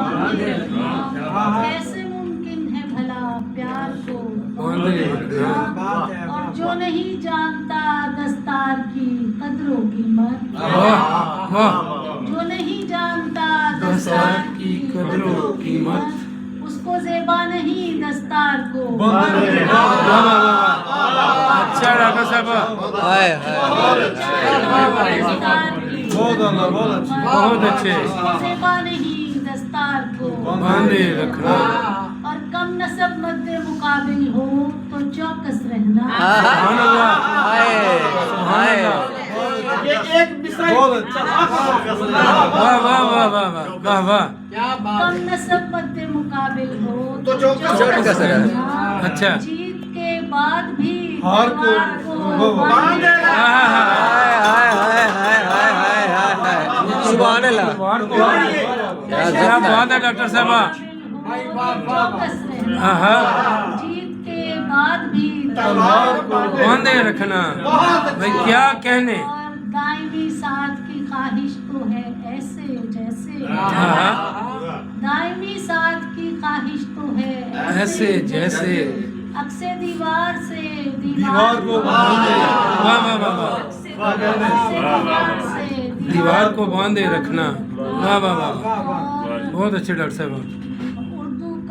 बांधे रखना। कैसे मुमकिन है भला प्यार को बांधे रखना। और जो नहीं जानता दस्तार की कदरों कीमत, वाह वाह। जो नहीं जानता दस्तार की कदरों कीमत, उसको ज़ेबा नहीं दस्तार को। अच्छा डॉक्टर साहब, हाय हाय बहुत अच्छे। ज़ेबा नहीं दस्तार को बांधे रखना। और कम नसब मद्दे मुकाबिल हो तो चौकस रहना। सुभान अल्लाह, हाय सुभान अल्लाह। वाह वाह वाह वाह वाह वाह। कम नसब मद्दे मुकाबिल हो तो चौकस रहना। अच्छा। जीत के बाद भी हार को बांधे हाँ हाँ हाय हाय हाय हाय हाय हाय हाय हाय सुभान अल्लाह। क्या बात है डॉक्टर साहब। चौकस रहना। हाँ जीत के बाद भी बांधे रखना। भाई क्या कहने। और दायमी साथ की ख्वाहिश तो है ऐसे जैसे, हाँ दायमी साथ की ख्वाहिश तो है ऐसे जैसे। अक्से दीवार से दीवार को बांधे। वाह वाह वाह वाह। अक्से दीवार से दीवार को बांधे रखना। वाह वाह वाह, और बहुत अच्छे डॉक्टर साहब।